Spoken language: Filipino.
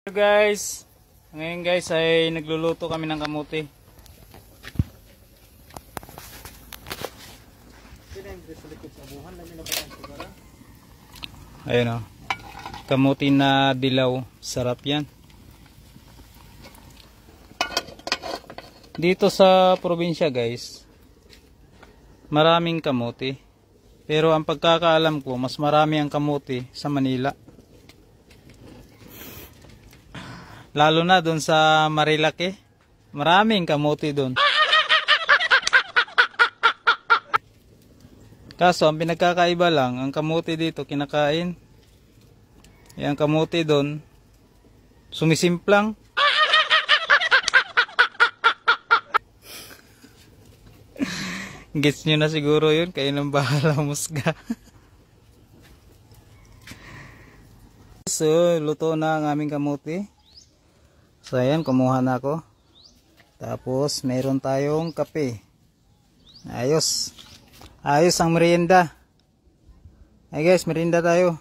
Guys, ngayon guys ay nagluluto kami ng kamuti. Ayun o, kamuti na dilaw, sarap yan. Dito sa probinsya guys, maraming kamuti, pero ang pagkakaalam ko mas marami ang kamuti sa Manila. Lalo na doon sa Marilake, maraming kamuti doon. Kaso ang pinagkakaiba lang, ang kamuti dito kinakain, ang kamuti doon sumisimplang. Gets nyo na siguro yun, kayo nang bahala musga. So, luto na ang aming kamuti. So ayan, kumuha na ako. Tapos meron tayong kape. Ayos. Ayos ang merienda. Ay guys, merienda tayo.